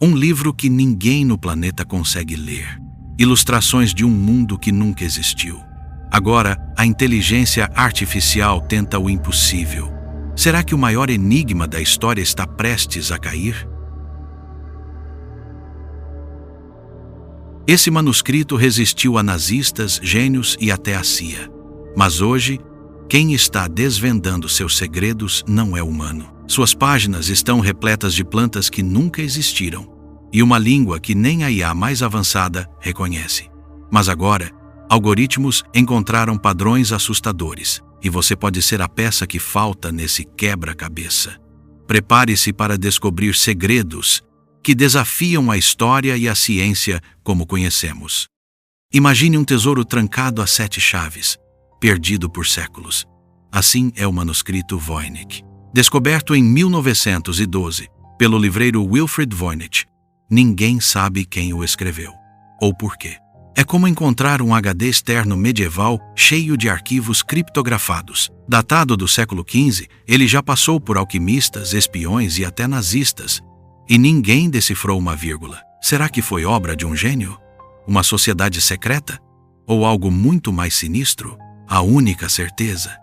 Um livro que ninguém no planeta consegue ler. Ilustrações de um mundo que nunca existiu. Agora, a inteligência artificial tenta o impossível. Será que o maior enigma da história está prestes a cair? Esse manuscrito resistiu a nazistas, gênios e até a CIA. Mas hoje, quem está desvendando seus segredos não é humano. Suas páginas estão repletas de plantas que nunca existiram e uma língua que nem a IA mais avançada reconhece. Mas agora, algoritmos encontraram padrões assustadores e você pode ser a peça que falta nesse quebra-cabeça. Prepare-se para descobrir segredos que desafiam a história e a ciência como conhecemos. Imagine um tesouro trancado a 7 chaves, perdido por séculos. Assim é o manuscrito Voynich. Descoberto em 1912 pelo livreiro Wilfrid Voynich, ninguém sabe quem o escreveu ou por quê. É como encontrar um HD externo medieval cheio de arquivos criptografados. Datado do século XV, ele já passou por alquimistas, espiões e até nazistas, e ninguém decifrou uma vírgula. Será que foi obra de um gênio? Uma sociedade secreta? Ou algo muito mais sinistro? A única certeza: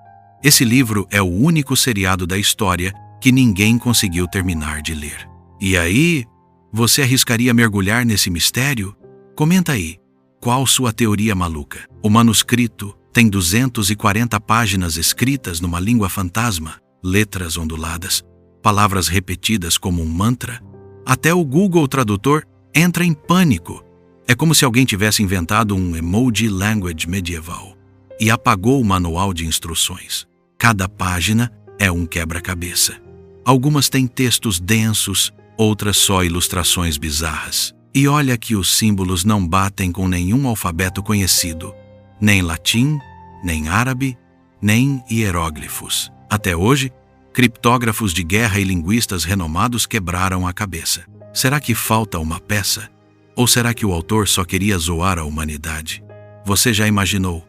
esse livro é o único seriado da história que ninguém conseguiu terminar de ler. E aí, você arriscaria mergulhar nesse mistério? Comenta aí, qual sua teoria maluca? O manuscrito tem 240 páginas escritas numa língua fantasma, letras onduladas, palavras repetidas como um mantra. Até o Google Tradutor entra em pânico. É como se alguém tivesse inventado um emoji language medieval e apagou o manual de instruções. Cada página é um quebra-cabeça. Algumas têm textos densos, outras só ilustrações bizarras. E olha que os símbolos não batem com nenhum alfabeto conhecido, nem latim, nem árabe, nem hieróglifos. Até hoje, criptógrafos de guerra e linguistas renomados quebraram a cabeça. Será que falta uma peça? Ou será que o autor só queria zoar a humanidade? Você já imaginou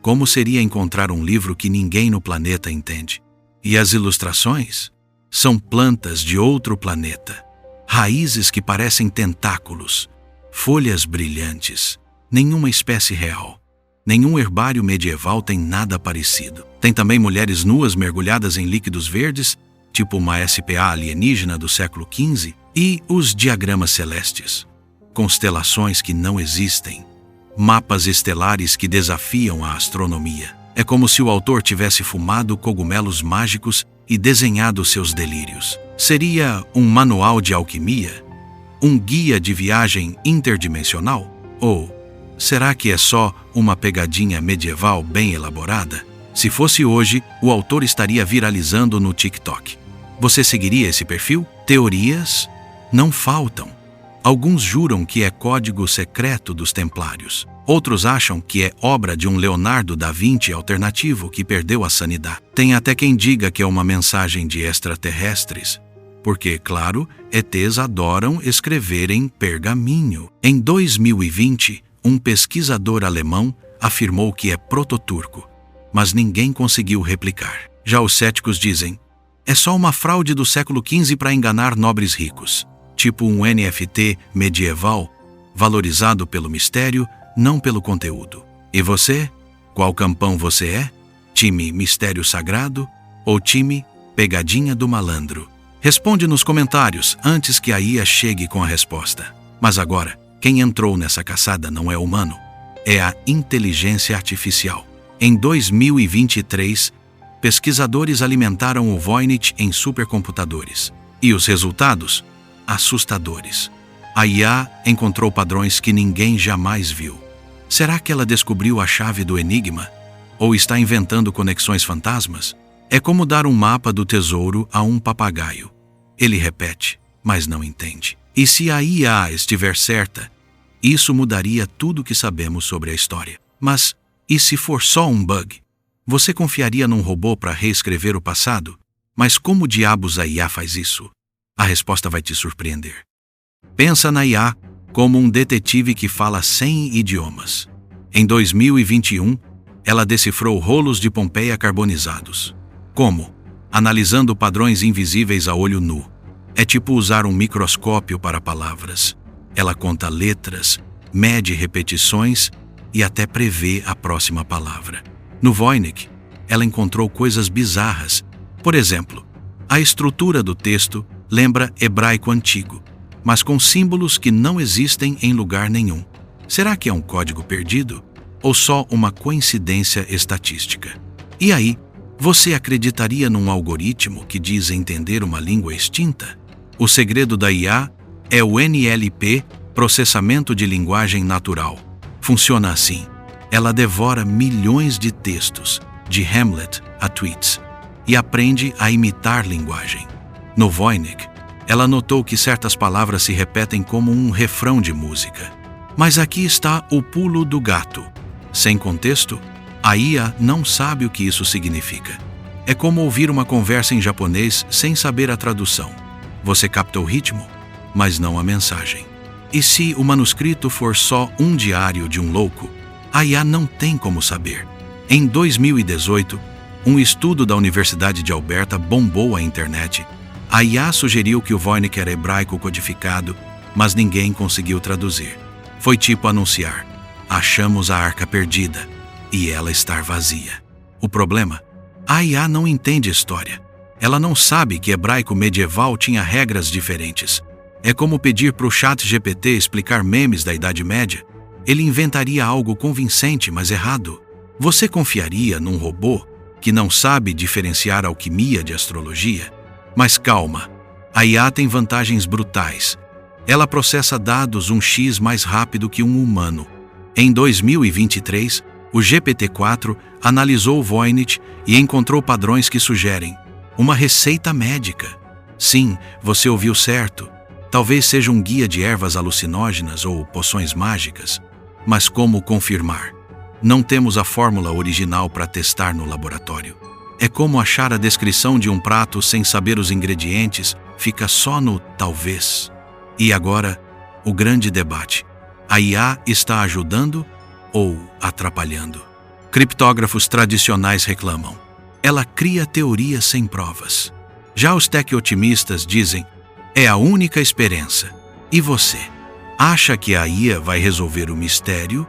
como seria encontrar um livro que ninguém no planeta entende? E as ilustrações? São plantas de outro planeta. Raízes que parecem tentáculos, folhas brilhantes, nenhuma espécie real. Nenhum herbário medieval tem nada parecido. Tem também mulheres nuas mergulhadas em líquidos verdes, tipo uma SPA alienígena do século XV, e os diagramas celestes, constelações que não existem, mapas estelares que desafiam a astronomia. É como se o autor tivesse fumado cogumelos mágicos e desenhado seus delírios. Seria um manual de alquimia? Um guia de viagem interdimensional? Ou será que é só uma pegadinha medieval bem elaborada? Se fosse hoje, o autor estaria viralizando no TikTok. Você seguiria esse perfil? Teorias não faltam. Alguns juram que é código secreto dos Templários. Outros acham que é obra de um Leonardo da Vinci alternativo que perdeu a sanidade. Tem até quem diga que é uma mensagem de extraterrestres. Porque, claro, ETs adoram escrever em pergaminho. Em 2020, um pesquisador alemão afirmou que é prototurco, mas ninguém conseguiu replicar. Já os céticos dizem, é só uma fraude do século XV para enganar nobres ricos, tipo um NFT medieval, valorizado pelo mistério, não pelo conteúdo. E você? Qual campão você é? Time Mistério Sagrado ou time Pegadinha do Malandro? Responde nos comentários antes que a IA chegue com a resposta. Mas agora, quem entrou nessa caçada não é humano, é a inteligência artificial. Em 2023, pesquisadores alimentaram o Voynich em supercomputadores. E os resultados? Assustadores. A IA encontrou padrões que ninguém jamais viu. Será que ela descobriu a chave do enigma? Ou está inventando conexões fantasmas? É como dar um mapa do tesouro a um papagaio. Ele repete, mas não entende. E se a IA estiver certa, isso mudaria tudo o que sabemos sobre a história. Mas, e se for só um bug? Você confiaria num robô para reescrever o passado? Mas como diabos a IA faz isso? A resposta vai te surpreender. Pensa na IA como um detetive que fala 100 idiomas. Em 2021, ela decifrou rolos de Pompeia carbonizados. Como? Analisando padrões invisíveis a olho nu. É tipo usar um microscópio para palavras. Ela conta letras, mede repetições e até prevê a próxima palavra. No Voynich, ela encontrou coisas bizarras. Por exemplo, a estrutura do texto lembra hebraico antigo, mas com símbolos que não existem em lugar nenhum. Será que é um código perdido? Ou só uma coincidência estatística? E aí, você acreditaria num algoritmo que diz entender uma língua extinta? O segredo da IA é o NLP, processamento de linguagem natural. Funciona assim. Ela devora milhões de textos, de Hamlet a tweets, e aprende a imitar linguagem. No Voynich, ela notou que certas palavras se repetem como um refrão de música. Mas aqui está o pulo do gato. Sem contexto, a IA não sabe o que isso significa. É como ouvir uma conversa em japonês sem saber a tradução. Você capta o ritmo, mas não a mensagem. E se o manuscrito for só um diário de um louco, a IA não tem como saber. Em 2018, um estudo da Universidade de Alberta bombou a internet. A IA sugeriu que o Voynich era hebraico codificado, mas ninguém conseguiu traduzir. Foi tipo anunciar: achamos a arca perdida, e ela estar vazia. O problema? A IA não entende história. Ela não sabe que hebraico medieval tinha regras diferentes. É como pedir para o ChatGPT explicar memes da Idade Média. Ele inventaria algo convincente, mas errado. Você confiaria num robô que não sabe diferenciar alquimia de astrologia? Mas calma, a IA tem vantagens brutais. Ela processa dados 1x mais rápido que um humano. Em 2023, o GPT-4 analisou o Voynich e encontrou padrões que sugerem uma receita médica. Sim, você ouviu certo. Talvez seja um guia de ervas alucinógenas ou poções mágicas. Mas como confirmar? Não temos a fórmula original para testar no laboratório. É como achar a descrição de um prato sem saber os ingredientes, fica só no talvez. E agora, o grande debate. A IA está ajudando ou atrapalhando? Criptógrafos tradicionais reclamam. Ela cria teorias sem provas. Já os tech-otimistas dizem, é a única esperança. E você? Acha que a IA vai resolver o mistério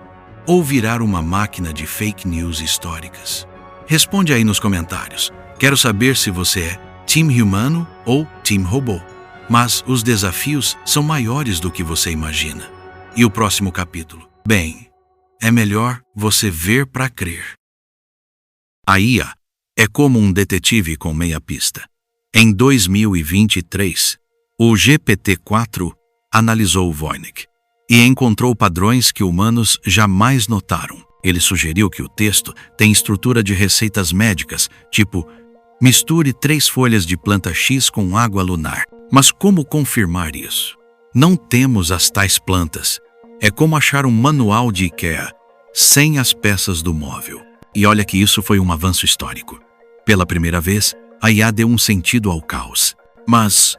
ou virar uma máquina de fake news históricas? Responde aí nos comentários. Quero saber se você é time humano ou time robô. Mas os desafios são maiores do que você imagina. E o próximo capítulo? Bem, é melhor você ver para crer. A IA é como um detetive com meia pista. Em 2023, o GPT-4 analisou o Voynich e encontrou padrões que humanos jamais notaram. Ele sugeriu que o texto tem estrutura de receitas médicas, tipo, misture 3 folhas de planta X com água lunar. Mas como confirmar isso? Não temos as tais plantas. É como achar um manual de IKEA, sem as peças do móvel. E olha que isso foi um avanço histórico. Pela primeira vez, a IA deu um sentido ao caos. Mas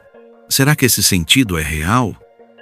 será que esse sentido é real?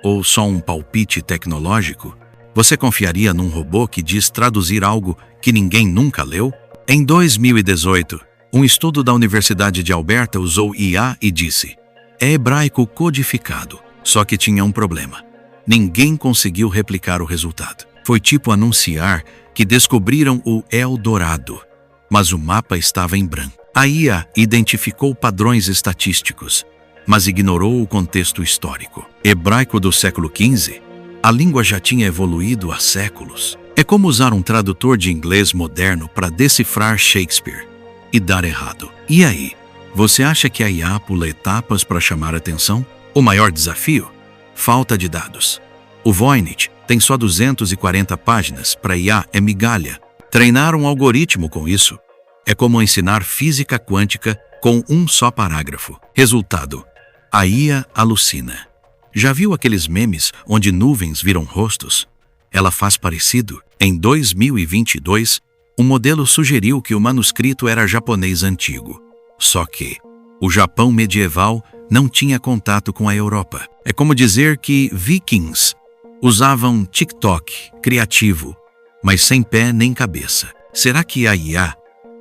Ou só um palpite tecnológico? Você confiaria num robô que diz traduzir algo que ninguém nunca leu? Em 2018, um estudo da Universidade de Alberta usou IA e disse: é hebraico codificado, só que tinha um problema. Ninguém conseguiu replicar o resultado. Foi tipo anunciar que descobriram o Eldorado, mas o mapa estava em branco. A IA identificou padrões estatísticos, mas ignorou o contexto histórico. Hebraico do século XV, a língua já tinha evoluído há séculos. É como usar um tradutor de inglês moderno para decifrar Shakespeare e dar errado. E aí? Você acha que a IA pula etapas para chamar atenção? O maior desafio? Falta de dados. O Voynich tem só 240 páginas, para IA é migalha. Treinar um algoritmo com isso é como ensinar física quântica com um só parágrafo. Resultado: a IA alucina. Já viu aqueles memes onde nuvens viram rostos? Ela faz parecido. Em 2022, um modelo sugeriu que o manuscrito era japonês antigo. Só que o Japão medieval não tinha contato com a Europa. É como dizer que vikings usavam TikTok criativo, mas sem pé nem cabeça. Será que a IA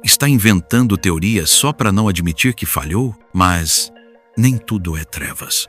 está inventando teorias só para não admitir que falhou? Mas nem tudo é trevas.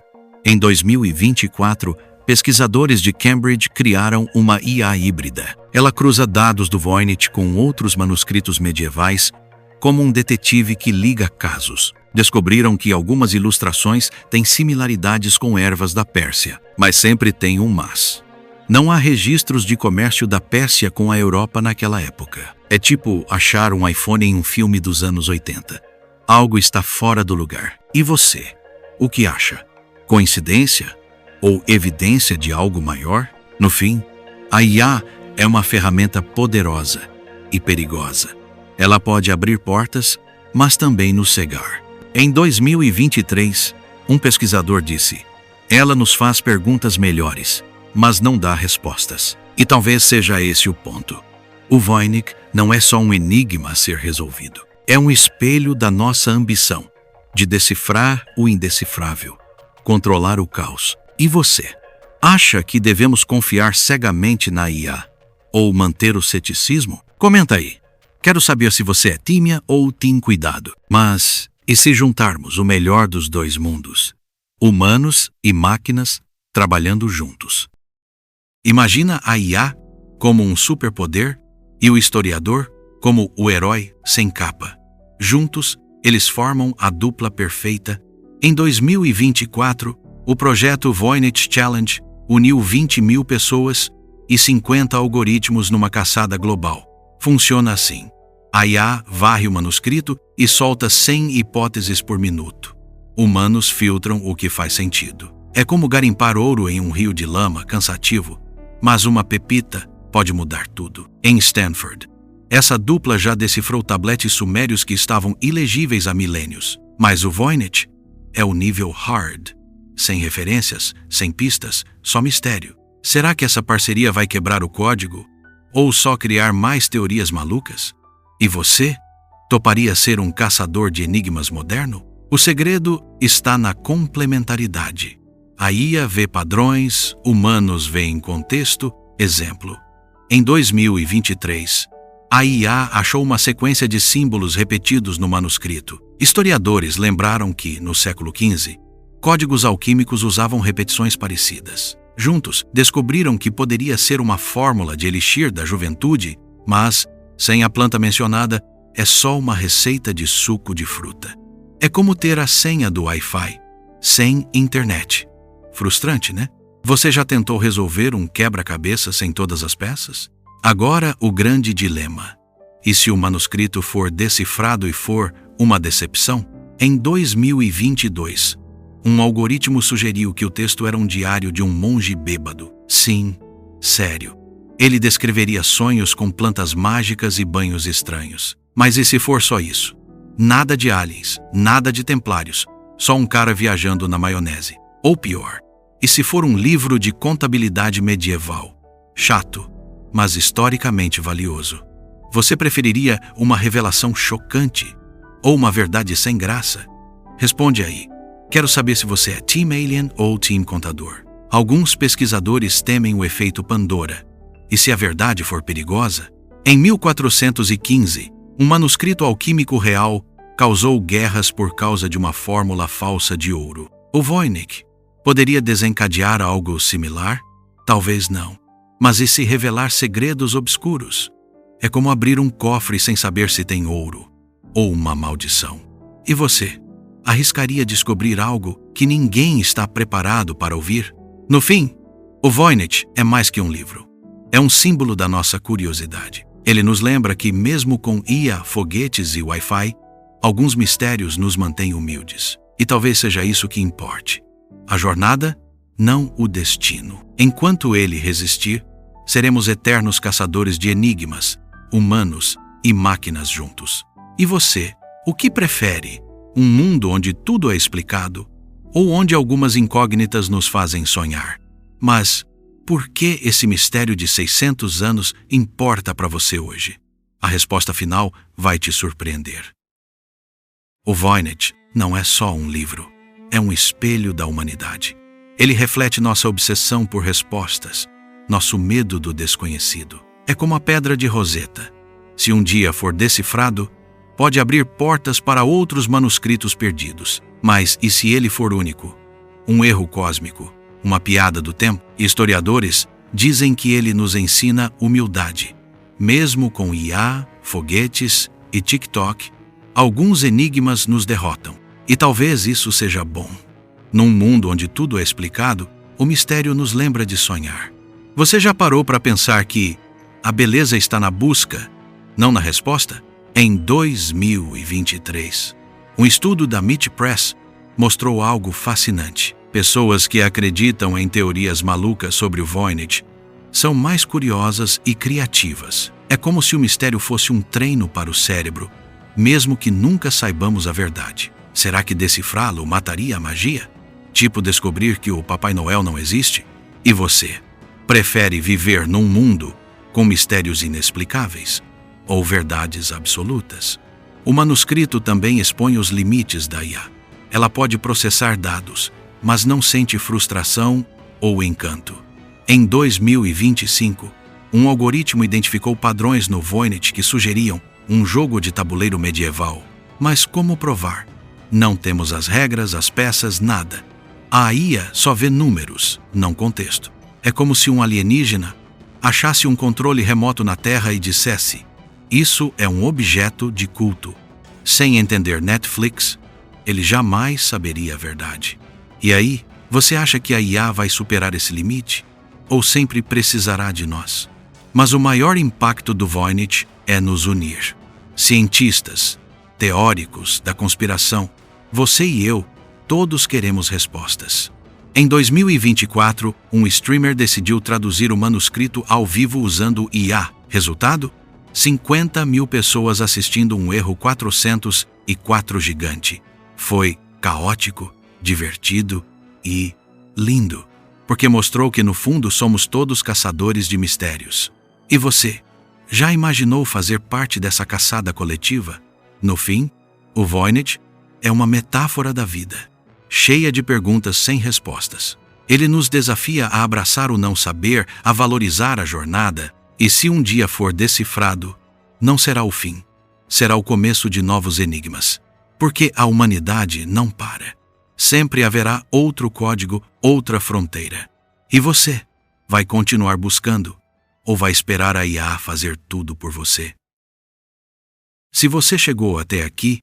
Em 2024, pesquisadores de Cambridge criaram uma IA híbrida. Ela cruza dados do Voynich com outros manuscritos medievais, como um detetive que liga casos. Descobriram que algumas ilustrações têm similaridades com ervas da Pérsia, mas sempre tem um mas. Não há registros de comércio da Pérsia com a Europa naquela época. É tipo achar um iPhone em um filme dos anos 80. Algo está fora do lugar. E você? O que acha? Coincidência? Ou evidência de algo maior? No fim, a IA é uma ferramenta poderosa e perigosa. Ela pode abrir portas, mas também nos cegar. Em 2023, um pesquisador disse: ela nos faz perguntas melhores, mas não dá respostas. E talvez seja esse o ponto. O Voynich não é só um enigma a ser resolvido. É um espelho da nossa ambição de decifrar o indecifrável, controlar o caos. E você? Acha que devemos confiar cegamente na IA ou manter o ceticismo? Comenta aí. Quero saber se você é tímia ou team cuidado. Mas e se juntarmos o melhor dos dois mundos? Humanos e máquinas trabalhando juntos. Imagina a IA como um superpoder e o historiador como o herói sem capa. Juntos, eles formam a dupla perfeita. Em 2024, o projeto Voynich Challenge uniu 20.000 pessoas e 50 algoritmos numa caçada global. Funciona assim. A IA varre o manuscrito e solta 100 hipóteses por minuto. Humanos filtram o que faz sentido. É como garimpar ouro em um rio de lama cansativo, mas uma pepita pode mudar tudo. Em Stanford, essa dupla já decifrou tabletes sumérios que estavam ilegíveis há milênios. Mas o Voynich é o nível hard. Sem referências, sem pistas, só mistério. Será que essa parceria vai quebrar o código? Ou só criar mais teorias malucas? E você? Toparia ser um caçador de enigmas moderno? O segredo está na complementaridade. A IA vê padrões, humanos veem contexto. Exemplo. Em 2023, a IA achou uma sequência de símbolos repetidos no manuscrito. Historiadores lembraram que, no século XV, códigos alquímicos usavam repetições parecidas. Juntos, descobriram que poderia ser uma fórmula de elixir da juventude, mas, sem a planta mencionada, é só uma receita de suco de fruta. É como ter a senha do Wi-Fi, sem internet. Frustrante, né? Você já tentou resolver um quebra-cabeça sem todas as peças? Agora, o grande dilema. E se o manuscrito for decifrado e for uma decepção? Em 2022, um algoritmo sugeriu que o texto era um diário de um monge bêbado. Sim, sério. Ele descreveria sonhos com plantas mágicas e banhos estranhos. Mas e se for só isso? Nada de aliens, nada de templários, só um cara viajando na maionese. Ou pior, e se for um livro de contabilidade medieval? Chato, mas historicamente valioso. Você preferiria uma revelação chocante ou uma verdade sem graça? Responde aí. Quero saber se você é Team Alien ou Team Contador. Alguns pesquisadores temem o efeito Pandora. E se a verdade for perigosa? Em 1415, um manuscrito alquímico real causou guerras por causa de uma fórmula falsa de ouro. O Voynich poderia desencadear algo similar? Talvez não. Mas e se revelar segredos obscuros? É como abrir um cofre sem saber se tem ouro ou uma maldição. E você? Arriscaria descobrir algo que ninguém está preparado para ouvir? No fim, o Voynich é mais que um livro. É um símbolo da nossa curiosidade. Ele nos lembra que, mesmo com IA, foguetes e Wi-Fi, alguns mistérios nos mantêm humildes. E talvez seja isso que importe. A jornada, não o destino. Enquanto ele resistir, seremos eternos caçadores de enigmas, humanos e máquinas juntos. E você, o que prefere? Um mundo onde tudo é explicado ou onde algumas incógnitas nos fazem sonhar? Mas por que esse mistério de 600 anos importa para você hoje? A resposta final vai te surpreender. O Voynich não é só um livro, é um espelho da humanidade. Ele reflete nossa obsessão por respostas, nosso medo do desconhecido. É como a pedra de Roseta. Se um dia for decifrado, pode abrir portas para outros manuscritos perdidos. Mas e se ele for único? um erro cósmico, uma piada do tempo. Historiadores dizem que ele nos ensina humildade. Mesmo com IA, foguetes e TikTok, alguns enigmas nos derrotam. E talvez isso seja bom. Num mundo onde tudo é explicado, o mistério nos lembra de sonhar. Você já parou para pensar que a beleza está na busca, não na resposta? Em 2023, um estudo da MIT Press mostrou algo fascinante. Pessoas que acreditam em teorias malucas sobre o Voynich são mais curiosas e criativas. É como se o mistério fosse um treino para o cérebro, mesmo que nunca saibamos a verdade. Será que decifrá-lo mataria a magia? Tipo descobrir que o Papai Noel não existe? E você? Prefere viver num mundo com mistérios inexplicáveis ou verdades absolutas? O manuscrito também expõe os limites da IA. Ela pode processar dados, mas não sente frustração ou encanto. Em 2025, um algoritmo identificou padrões no Voynich que sugeriam um jogo de tabuleiro medieval. Mas como provar? Não temos as regras, as peças, nada. A IA só vê números, não contexto. É como se um alienígena achasse um controle remoto na Terra e dissesse: isso é um objeto de culto. Sem entender Netflix, ele jamais saberia a verdade. E aí, você acha que a IA vai superar esse limite? Ou sempre precisará de nós? Mas o maior impacto do Voynich é nos unir. Cientistas, teóricos da conspiração, você e eu, todos queremos respostas. Em 2024, um streamer decidiu traduzir o manuscrito ao vivo usando IA. Resultado? 50 mil pessoas assistindo um erro 404 gigante. Foi caótico, divertido e lindo, porque mostrou que no fundo somos todos caçadores de mistérios. E você? Já imaginou fazer parte dessa caçada coletiva? No fim, o Voynich é uma metáfora da vida, cheia de perguntas sem respostas. Ele nos desafia a abraçar o não saber, a valorizar a jornada, e se um dia for decifrado, não será o fim, será o começo de novos enigmas. Porque a humanidade não para. Sempre haverá outro código, outra fronteira. E você? Vai continuar buscando? Ou vai esperar a IA fazer tudo por você? Se você chegou até aqui,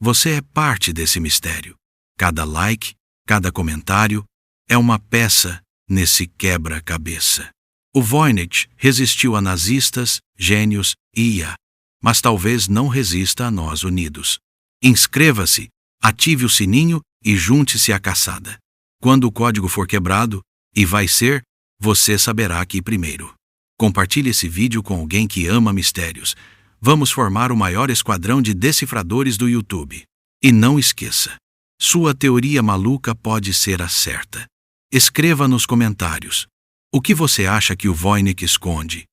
você é parte desse mistério. Cada like, cada comentário é uma peça nesse quebra-cabeça. O Voynich resistiu a nazistas, gênios e IA, mas talvez não resista a nós unidos. Inscreva-se, ative o sininho e junte-se à caçada. Quando o código for quebrado, e vai ser, você saberá aqui primeiro. Compartilhe esse vídeo com alguém que ama mistérios. Vamos formar o maior esquadrão de decifradores do YouTube. E não esqueça, sua teoria maluca pode ser a certa. Escreva nos comentários. O que você acha que o Voynich esconde?